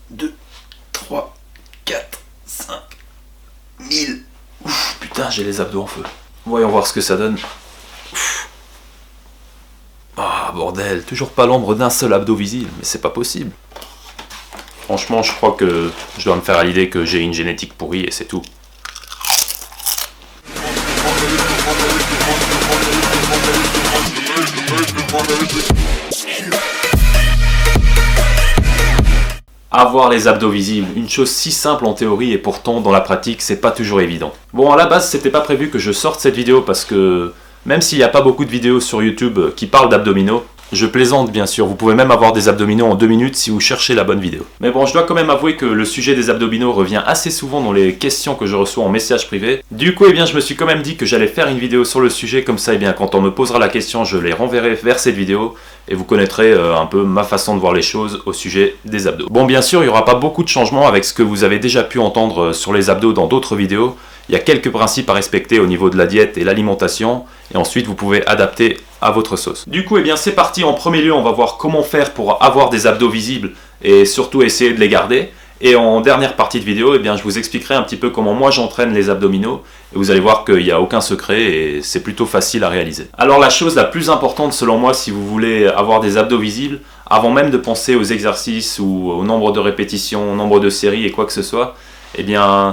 2, 3, 4, 5, 1000. Ouf, putain, j'ai les abdos en feu. Voyons voir ce que ça donne. Ouf. Ah, bordel, toujours pas l'ombre d'un seul abdo visible, mais c'est pas possible. Franchement, je crois que je dois me faire à l'idée que j'ai une génétique pourrie et c'est tout. Avoir les abdos visibles, une chose si simple en théorie et pourtant dans la pratique c'est pas toujours évident. Bon, à la base c'était pas prévu que je sorte cette vidéo parce que même s'il n'y a pas beaucoup de vidéos sur YouTube qui parlent d'abdominaux, je plaisante bien sûr, vous pouvez même avoir des abdominaux en 2 minutes si vous cherchez la bonne vidéo. Mais bon, je dois quand même avouer que le sujet des abdominaux revient assez souvent dans les questions que je reçois en message privé. Du coup, je me suis quand même dit que j'allais faire une vidéo sur le sujet, comme ça, quand on me posera la question, je les renverrai vers cette vidéo et vous connaîtrez un peu ma façon de voir les choses au sujet des abdos. Bon, bien sûr, il n'y aura pas beaucoup de changements avec ce que vous avez déjà pu entendre sur les abdos dans d'autres vidéos. Il y a quelques principes à respecter au niveau de la diète et l'alimentation, et ensuite vous pouvez adapter à votre sauce. Du coup, c'est parti. En premier lieu, on va voir comment faire pour avoir des abdos visibles et surtout essayer de les garder. Et en dernière partie de vidéo, je vous expliquerai un petit peu comment moi j'entraîne les abdominaux. Et vous allez voir qu'il n'y a aucun secret et c'est plutôt facile à réaliser. Alors la chose la plus importante selon moi si vous voulez avoir des abdos visibles, avant même de penser aux exercices ou au nombre de répétitions, au nombre de séries et quoi que ce soit,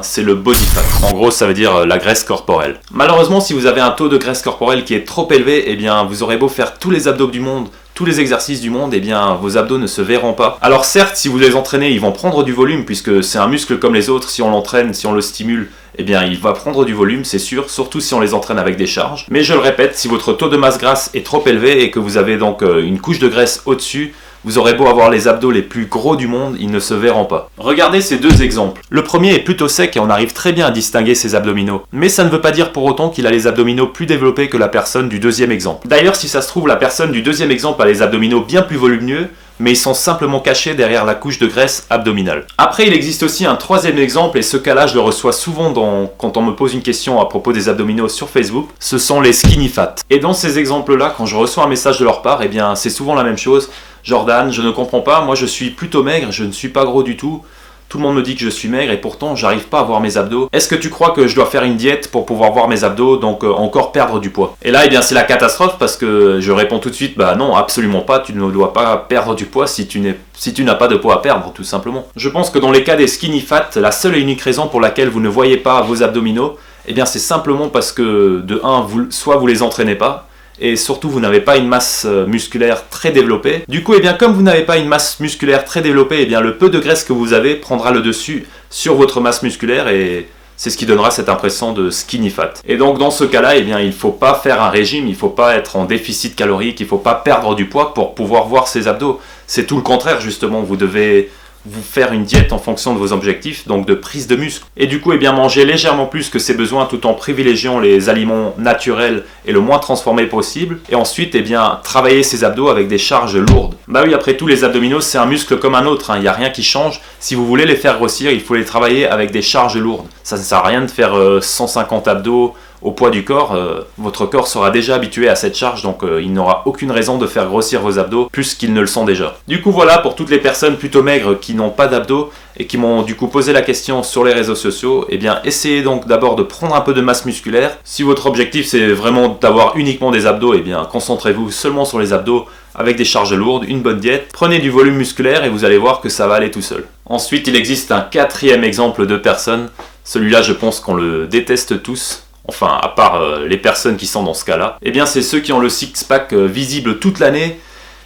c'est le body fat. En gros, ça veut dire la graisse corporelle. Malheureusement, si vous avez un taux de graisse corporelle qui est trop élevé, vous aurez beau faire tous les abdos du monde, tous les exercices du monde, vos abdos ne se verront pas. Alors certes, si vous les entraînez, ils vont prendre du volume, puisque c'est un muscle comme les autres, si on l'entraîne, si on le stimule, il va prendre du volume, c'est sûr, surtout si on les entraîne avec des charges. Mais je le répète, si votre taux de masse grasse est trop élevé et que vous avez donc une couche de graisse au-dessus, vous aurez beau avoir les abdos les plus gros du monde, ils ne se verront pas. Regardez ces deux exemples. Le premier est plutôt sec et on arrive très bien à distinguer ses abdominaux. Mais ça ne veut pas dire pour autant qu'il a les abdominaux plus développés que la personne du deuxième exemple. D'ailleurs, si ça se trouve, la personne du deuxième exemple a les abdominaux bien plus volumineux, mais ils sont simplement cachés derrière la couche de graisse abdominale. Après, il existe aussi un troisième exemple, et ce cas-là, je le reçois souvent quand on me pose une question à propos des abdominaux sur Facebook, ce sont les skinny fat. Et dans ces exemples-là, quand je reçois un message de leur part, c'est souvent la même chose. Jordan, je ne comprends pas, moi je suis plutôt maigre, je ne suis pas gros du tout. Tout le monde me dit que je suis maigre et pourtant j'arrive pas à voir mes abdos. Est-ce que tu crois que je dois faire une diète pour pouvoir voir mes abdos, donc encore perdre du poids? Et là, c'est la catastrophe parce que je réponds tout de suite, non, absolument pas, tu ne dois pas perdre du poids si tu n'as pas de poids à perdre, tout simplement. Je pense que dans les cas des skinny fat, la seule et unique raison pour laquelle vous ne voyez pas vos abdominaux, c'est simplement parce que, de 1, soit vous les entraînez pas, et surtout vous n'avez pas une masse musculaire très développée. Du coup, comme vous n'avez pas une masse musculaire très développée, le peu de graisse que vous avez prendra le dessus sur votre masse musculaire et c'est ce qui donnera cette impression de skinny fat. Et donc dans ce cas-là, il ne faut pas faire un régime, il ne faut pas être en déficit calorique, il ne faut pas perdre du poids pour pouvoir voir ses abdos. C'est tout le contraire justement, vous devez vous faire une diète en fonction de vos objectifs, donc de prise de muscle. Et du coup, manger légèrement plus que ses besoins tout en privilégiant les aliments naturels et le moins transformés possible. Et ensuite, travailler ses abdos avec des charges lourdes. Après tout, les abdominaux, c'est un muscle comme un autre, il n'y a rien qui change. Si vous voulez les faire grossir, il faut les travailler avec des charges lourdes. Ça ne sert à rien de faire 150 abdos au poids du corps, votre corps sera déjà habitué à cette charge, donc il n'aura aucune raison de faire grossir vos abdos plus qu'ils ne le sont déjà. Du coup voilà, pour toutes les personnes plutôt maigres qui n'ont pas d'abdos et qui m'ont du coup posé la question sur les réseaux sociaux, essayez donc d'abord de prendre un peu de masse musculaire. Si votre objectif c'est vraiment d'avoir uniquement des abdos, concentrez-vous seulement sur les abdos avec des charges lourdes, une bonne diète, prenez du volume musculaire et vous allez voir que ça va aller tout seul. Ensuite, il existe un quatrième exemple de personne, celui-là je pense qu'on le déteste tous. Enfin, à part les personnes qui sont dans ce cas-là, c'est ceux qui ont le six-pack visible toute l'année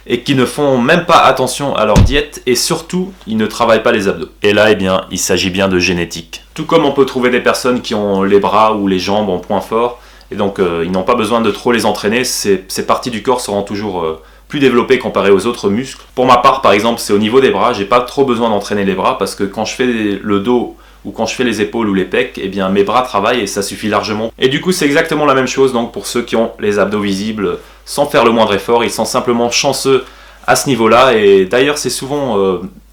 et qui ne font même pas attention à leur diète et surtout, ils ne travaillent pas les abdos. Et là, il s'agit bien de génétique. Tout comme on peut trouver des personnes qui ont les bras ou les jambes en point fort et donc ils n'ont pas besoin de trop les entraîner, ces parties du corps seront toujours plus développées comparées aux autres muscles. Pour ma part, par exemple, c'est au niveau des bras, j'ai pas trop besoin d'entraîner les bras parce que quand je fais le dos ou quand je fais les épaules ou les pecs, mes bras travaillent et ça suffit largement. Et du coup, c'est exactement la même chose donc pour ceux qui ont les abdos visibles sans faire le moindre effort, ils sont simplement chanceux à ce niveau-là. Et d'ailleurs, c'est souvent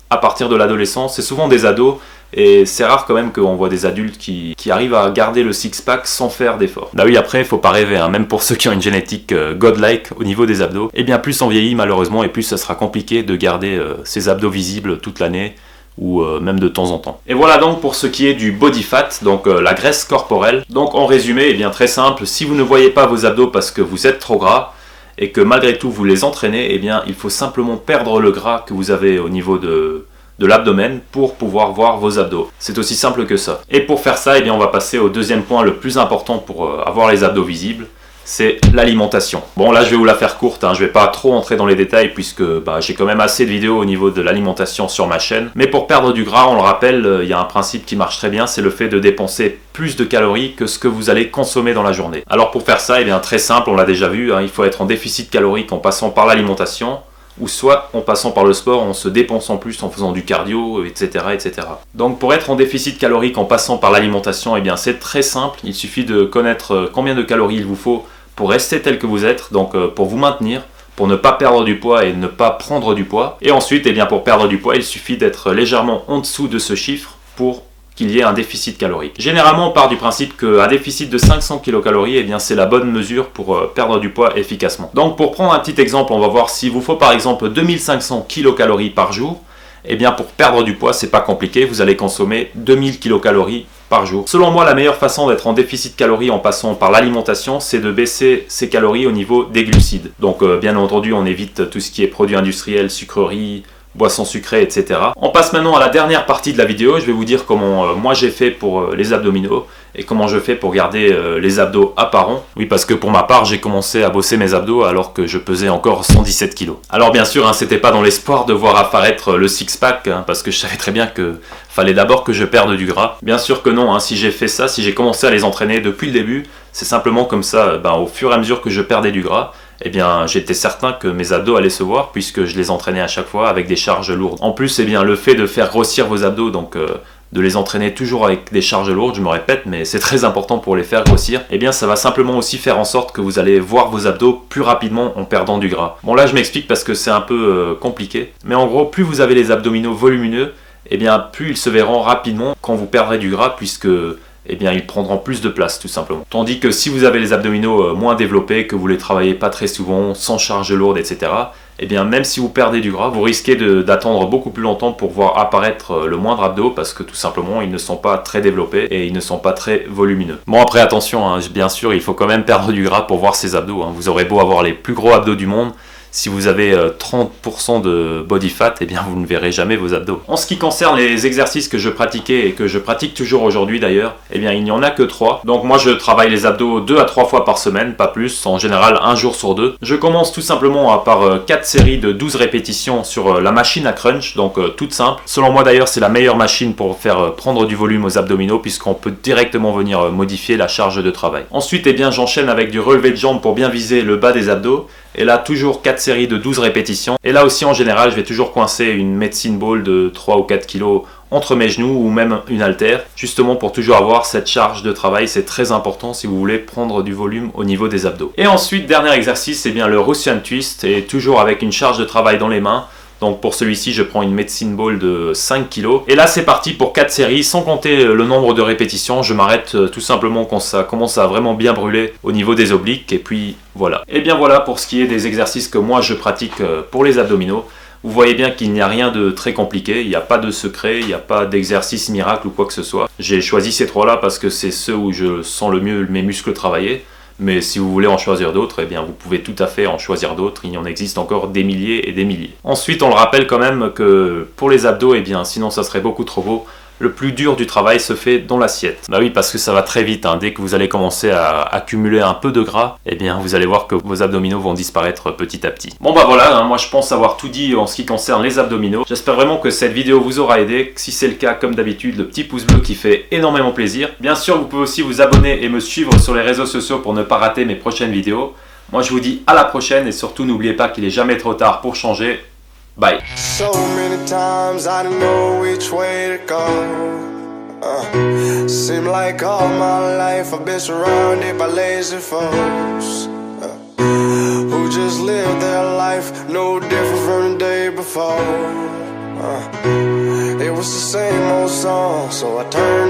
à partir de l'adolescence, c'est souvent des ados et c'est rare quand même qu'on voit des adultes qui arrivent à garder le six-pack sans faire d'effort. Après, il faut pas rêver, même pour ceux qui ont une génétique godlike au niveau des abdos, plus on vieillit malheureusement et plus ça sera compliqué de garder ces abdos visibles toute l'année ou même de temps en temps. Et voilà donc pour ce qui est du body fat, donc la graisse corporelle. Donc en résumé, eh bien très simple, si vous ne voyez pas vos abdos parce que vous êtes trop gras et que malgré tout vous les entraînez, eh bien il faut simplement perdre le gras que vous avez au niveau de l'abdomen pour pouvoir voir vos abdos. C'est aussi simple que ça. Et pour faire ça, eh bien on va passer au deuxième point le plus important pour avoir les abdos visibles. C'est l'alimentation. Bon là je vais vous la faire courte, je vais pas trop entrer dans les détails puisque j'ai quand même assez de vidéos au niveau de l'alimentation sur ma chaîne. Mais pour perdre du gras, on le rappelle, il y a un principe qui marche très bien, c'est le fait de dépenser plus de calories que ce que vous allez consommer dans la journée. Alors pour faire ça, eh bien très simple, on l'a déjà vu, il faut être en déficit calorique en passant par l'alimentation, ou soit en passant par le sport, en se dépensant plus en faisant du cardio, etc., etc. Donc pour être en déficit calorique en passant par l'alimentation, eh bien c'est très simple, il suffit de connaître combien de calories il vous faut pour rester tel que vous êtes, donc pour vous maintenir, pour ne pas perdre du poids et ne pas prendre du poids. Et ensuite, eh bien, pour perdre du poids, il suffit d'être légèrement en dessous de ce chiffre pour qu'il y ait un déficit calorique. Généralement, on part du principe qu'un déficit de 500 kcal, eh bien, c'est la bonne mesure pour perdre du poids efficacement. Donc pour prendre un petit exemple, on va voir s'il vous faut par exemple 2500 kcal par jour. Eh bien pour perdre du poids, c'est pas compliqué, vous allez consommer 2000 kcal par jour. Selon moi, la meilleure façon d'être en déficit calorique en passant par l'alimentation, c'est de baisser ses calories au niveau des glucides. Donc bien entendu, on évite tout ce qui est produits industriels, sucreries, boissons sucrées, etc. On passe maintenant à la dernière partie de la vidéo. Je vais vous dire comment moi j'ai fait pour les abdominaux et comment je fais pour garder les abdos apparents. Oui, parce que pour ma part, j'ai commencé à bosser mes abdos alors que je pesais encore 117 kg. Alors bien sûr, c'était pas dans l'espoir de voir apparaître le six-pack, parce que je savais très bien que fallait d'abord que je perde du gras. Bien sûr que non, si j'ai fait ça, si j'ai commencé à les entraîner depuis le début, c'est simplement comme ça, au fur et à mesure que je perdais du gras, eh bien j'étais certain que mes abdos allaient se voir puisque je les entraînais à chaque fois avec des charges lourdes. En plus, eh bien le fait de faire grossir vos abdos, donc de les entraîner toujours avec des charges lourdes, je me répète, mais c'est très important pour les faire grossir, eh bien ça va simplement aussi faire en sorte que vous allez voir vos abdos plus rapidement en perdant du gras. Bon là je m'explique parce que c'est un peu compliqué, mais en gros plus vous avez les abdominaux volumineux, eh bien plus ils se verront rapidement quand vous perdrez du gras puisque eh bien ils prendront plus de place tout simplement. Tandis que si vous avez les abdominaux moins développés, que vous les travaillez pas très souvent, sans charge lourde, etc., eh bien même si vous perdez du gras, vous risquez d'attendre beaucoup plus longtemps pour voir apparaître le moindre abdos parce que tout simplement ils ne sont pas très développés et ils ne sont pas très volumineux. Bon après attention, bien sûr il faut quand même perdre du gras pour voir ces abdos. Vous aurez beau avoir les plus gros abdos du monde, si vous avez 30% de body fat, eh bien vous ne verrez jamais vos abdos. En ce qui concerne les exercices que je pratiquais et que je pratique toujours aujourd'hui d'ailleurs, eh bien il n'y en a que 3. Donc moi je travaille les abdos 2 à 3 fois par semaine, pas plus, en général 1 jour sur 2. Je commence tout simplement par 4 séries de 12 répétitions sur la machine à crunch, donc toute simple. Selon moi d'ailleurs c'est la meilleure machine pour faire prendre du volume aux abdominaux puisqu'on peut directement venir modifier la charge de travail. Ensuite, eh bien j'enchaîne avec du relevé de jambes pour bien viser le bas des abdos. Et là, toujours 4 séries de 12 répétitions. Et là aussi, en général, je vais toujours coincer une medicine ball de 3 ou 4 kg entre mes genoux ou même une haltère, justement pour toujours avoir cette charge de travail. C'est très important si vous voulez prendre du volume au niveau des abdos. Et ensuite, dernier exercice, c'est bien le Russian Twist, et toujours avec une charge de travail dans les mains. Donc pour celui-ci, je prends une medicine ball de 5 kg. Et là, c'est parti pour 4 séries, sans compter le nombre de répétitions. Je m'arrête tout simplement quand ça commence à vraiment bien brûler au niveau des obliques. Et puis voilà. Et bien voilà pour ce qui est des exercices que moi je pratique pour les abdominaux. Vous voyez bien qu'il n'y a rien de très compliqué, il n'y a pas de secret, il n'y a pas d'exercice miracle ou quoi que ce soit. J'ai choisi ces 3-là parce que c'est ceux où je sens le mieux mes muscles travailler. Mais si vous voulez en choisir d'autres, eh bien vous pouvez tout à fait en choisir d'autres. Il y en existe encore des milliers et des milliers. Ensuite, on le rappelle quand même que pour les abdos, eh bien sinon ça serait beaucoup trop beau. Le plus dur du travail se fait dans l'assiette. Bah oui, parce que ça va très vite. Dès que vous allez commencer à accumuler un peu de gras, eh bien vous allez voir que vos abdominaux vont disparaître petit à petit. Bon bah voilà, moi je pense avoir tout dit en ce qui concerne les abdominaux. J'espère vraiment que cette vidéo vous aura aidé. Si c'est le cas, comme d'habitude, le petit pouce bleu qui fait énormément plaisir. Bien sûr, vous pouvez aussi vous abonner et me suivre sur les réseaux sociaux pour ne pas rater mes prochaines vidéos. Moi je vous dis à la prochaine et surtout n'oubliez pas qu'il est jamais trop tard pour changer. Bye. So many times I don't know which way to go. Seem like all my life I've been surrounded by lazy folks who just live their life no different from the day before. It was the same old song, so I turned